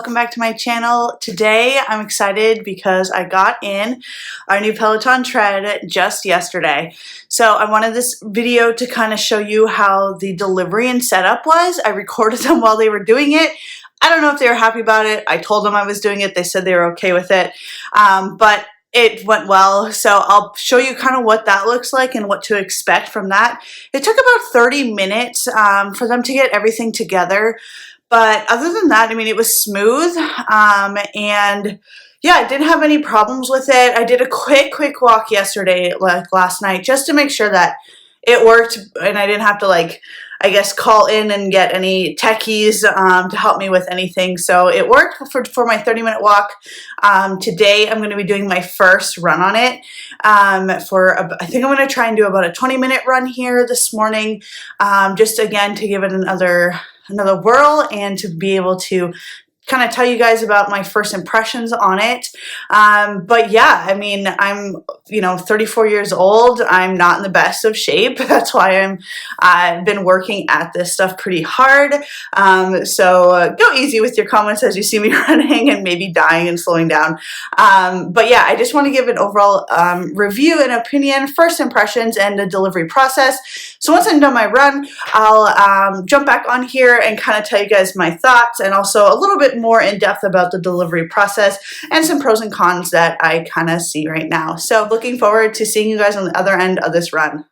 welcome back to my channel. Today I'm excited because I got in our new Peloton tread just yesterday. So I wanted this video to kind of show you how the delivery and setup was. I recorded them while they were doing it. I don't know if they were happy about it. I told them I was doing it. They said they were okay with it. But it went well, so I'll show you kind of what that looks like and what to expect from that. It took about 30 minutes for them to get everything together. But other than that, I mean, it was smooth, and yeah, I didn't have any problems with it. I did a quick walk yesterday, like last night, just to make sure that it worked and I didn't have to, like, I guess, call in and get any techies to help me with anything. So it worked for my 30-minute walk. Today I'm going to be doing my first run on it. I think I'm going to try and do about a 20-minute run here this morning, just again to give it another whirl and to be able to kind of tell you guys about my first impressions on it. But yeah, I mean, I'm 34 years old. I'm not in the best of shape. That's why I've been working at this stuff pretty hard. So go easy with your comments as you see me running and maybe dying and slowing down. But yeah, I just want to give an overall review and opinion, first impressions, and the delivery process. So once I'm done my run, I'll jump back on here and kind of tell you guys my thoughts and also a little bit more in depth about the delivery process and some pros and cons that I kind of see right now. So looking forward to seeing you guys on the other end of this run.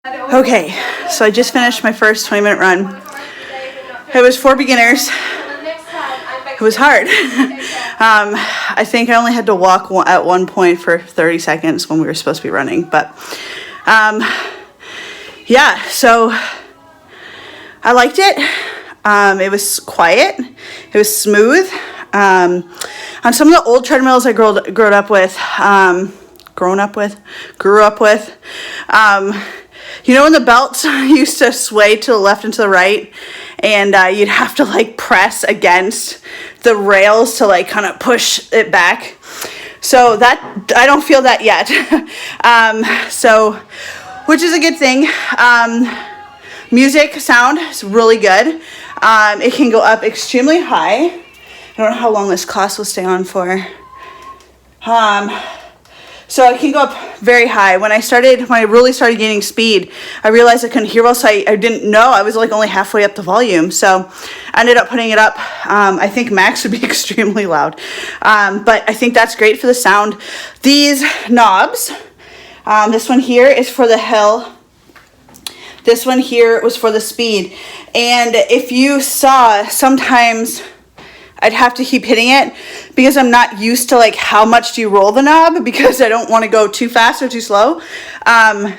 Okay, so I just finished my first 20-minute run. It was for beginners. It was hard. I think I only had to walk at one point for 30 seconds when we were supposed to be running, but yeah, so I liked it. It was quiet. It was smooth. On some of the old treadmills I grew up with, you know when the belts used to sway to the left and to the right, and you'd have to like press against the rails to like kind of push it back. So that, I don't feel that yet. So, which is a good thing. Music sound is really good. It can go up extremely high. I don't know how long this class will stay on for. So it can go up very high. When I really started gaining speed, I realized I couldn't hear well, so I didn't know. I was like only halfway up the volume. So I ended up putting it up. I think max would be extremely loud. But I think that's great for the sound. These knobs, this one here is for the hill. This one here was for the speed. And if you saw, sometimes I'd have to keep hitting it because I'm not used to like how much do you roll the knob, because I don't want to go too fast or too slow. So I'm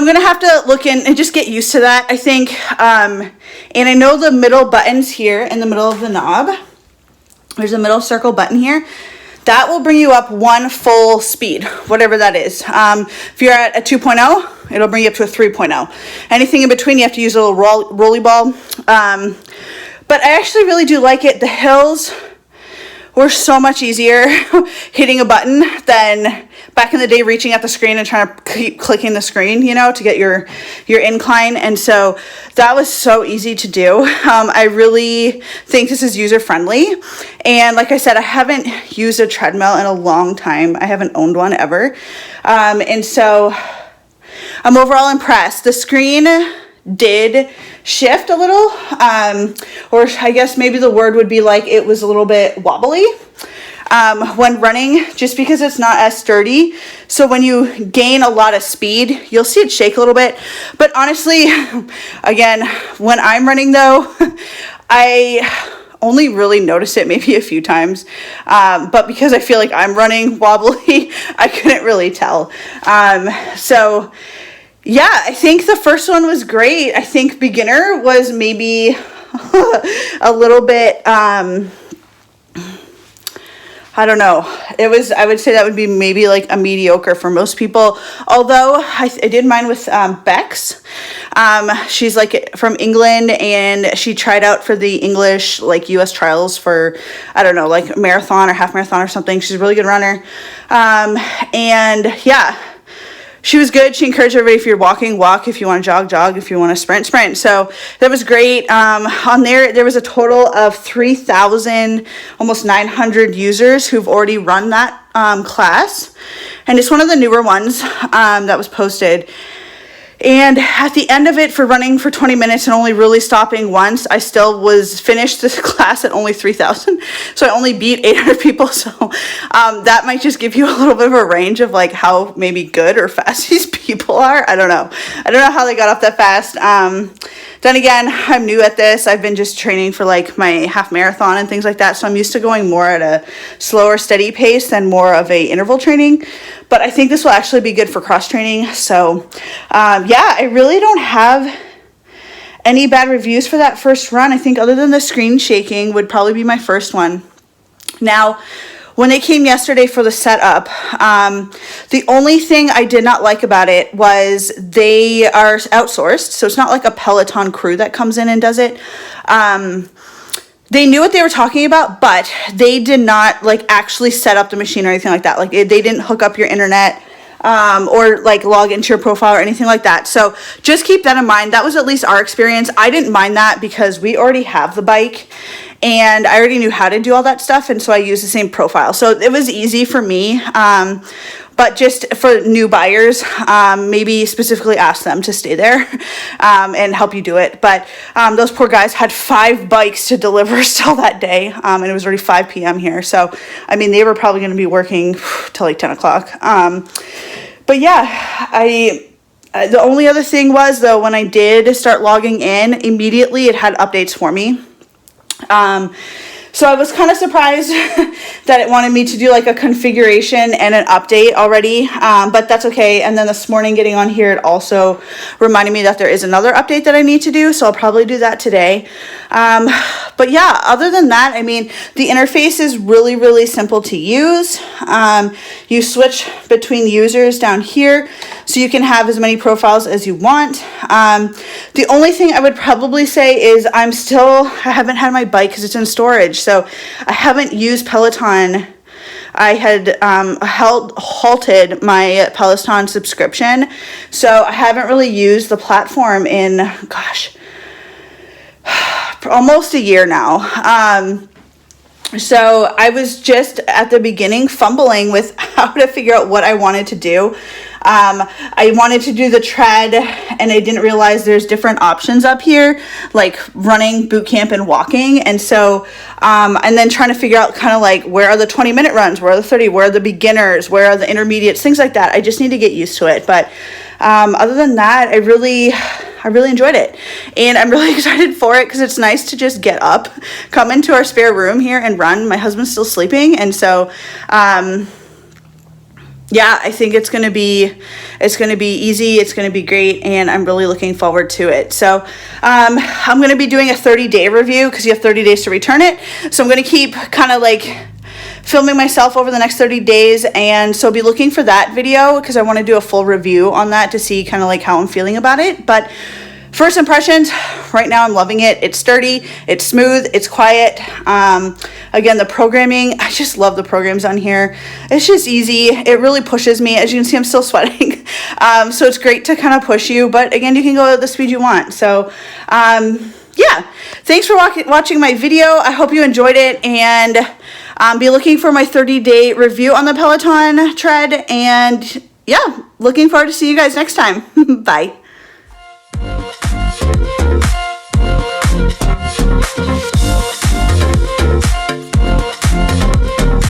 going to have to look in and just get used to that, I think. And I know the middle buttons here in the middle of the knob, there's a middle circle button here. That will bring you up one full speed, whatever that is. If you're at a 2.0, it'll bring you up to a 3.0. Anything in between, you have to use a little rolly ball. But I actually really do like it. The hills were so much easier hitting a button than back in the day reaching at the screen and trying to keep clicking the screen, you know, to get your incline. And so that was so easy to do. I really think this is user friendly. And like I said, I haven't used a treadmill in a long time. I haven't owned one ever. And so I'm overall impressed. The screen did shift a little, or I guess maybe the word would be like it was a little bit wobbly when running, just because it's not as sturdy. So when you gain a lot of speed, you'll see it shake a little bit. But honestly, again, when I'm running though, I only really notice it maybe a few times, but because I feel like I'm running wobbly, I couldn't really tell. So yeah, I think the first one was great. I think beginner was maybe a little bit, I don't know. I would say that would be maybe like a mediocre for most people. Although I did mine with Bex. She's like from England, and she tried out for the English like US trials for, I don't know, like marathon or half marathon or something. She's a really good runner. And yeah, she was good. She encouraged everybody, if you're walking, walk. If you want to jog, jog. If you want to sprint, sprint. So that was great. On there was a total of 3,000, almost 900 users who've already run that class. And it's one of the newer ones that was posted. And at the end of it, for running for 20 minutes and only really stopping once, I still finished this class at only 3,000. So I only beat 800 people. So that might just give you a little bit of a range of like how maybe good or fast these people are. I don't know. I don't know how they got off that fast. Then again, I'm new at this. I've been just training for like my half marathon and things like that. So I'm used to going more at a slower, steady pace than more of a interval training. But I think this will actually be good for cross training. So yeah, I really don't have any bad reviews for that first run. I think other than the screen shaking would probably be my first one. Now, when they came yesterday for the setup, the only thing I did not like about it was they are outsourced. So it's not like a Peloton crew that comes in and does it. They knew what they were talking about, but they did not like actually set up the machine or anything like that. Like they didn't hook up your internet or like log into your profile or anything like that. So just keep that in mind. That was at least our experience. I didn't mind that because we already have the bike and I already knew how to do all that stuff. And so I used the same profile. So it was easy for me. But just for new buyers, maybe specifically ask them to stay there and help you do it. But those poor guys had 5 bikes to deliver still that day, and it was already 5 p.m. here. So, I mean, they were probably going to be working till like 10 o'clock. But yeah, The only other thing was, though, when I did start logging in, immediately it had updates for me. So I was kind of surprised that it wanted me to do like a configuration and an update already, but that's okay. And then this morning getting on here, it also reminded me that there is another update that I need to do, so I'll probably do that today. But yeah, other than that, I mean, the interface is really, really simple to use. You switch between users down here, so you can have as many profiles as you want. The only thing I would probably say is I haven't had my bike because it's in storage, so I haven't used Peloton. I had halted my Peloton subscription, so I haven't really used the platform in, gosh, almost a year now. So I was just at the beginning fumbling with how to figure out what I wanted to do. I wanted to do the tread, and I didn't realize there's different options up here, like running, boot camp, and walking. And so, and then trying to figure out kind of like, where are the 20-minute runs? Where are the 30? Where are the beginners? Where are the intermediates? Things like that. I just need to get used to it. But other than that, I really enjoyed it, and I'm really excited for it because it's nice to just get up, come into our spare room here and run. My husband's still sleeping, and so yeah, I think it's gonna be easy, it's gonna be great, and I'm really looking forward to it. So I'm gonna be doing a 30-day review because you have 30 days to return it. So I'm gonna keep kind of like filming myself over the next 30 days, and so be looking for that video because I want to do a full review on that to see kind of like how I'm feeling about it. But first impressions, right now I'm loving it. It's sturdy, it's smooth, it's quiet. Again, the programming, I just love the programs on here. It's just easy. It really pushes me. As you can see, I'm still sweating. So it's great to kind of push you, but again, you can go at the speed you want. So yeah, thanks for watching my video. I hope you enjoyed it, and be looking for my 30-day review on the Peloton tread. And yeah, looking forward to see you guys next time. Bye.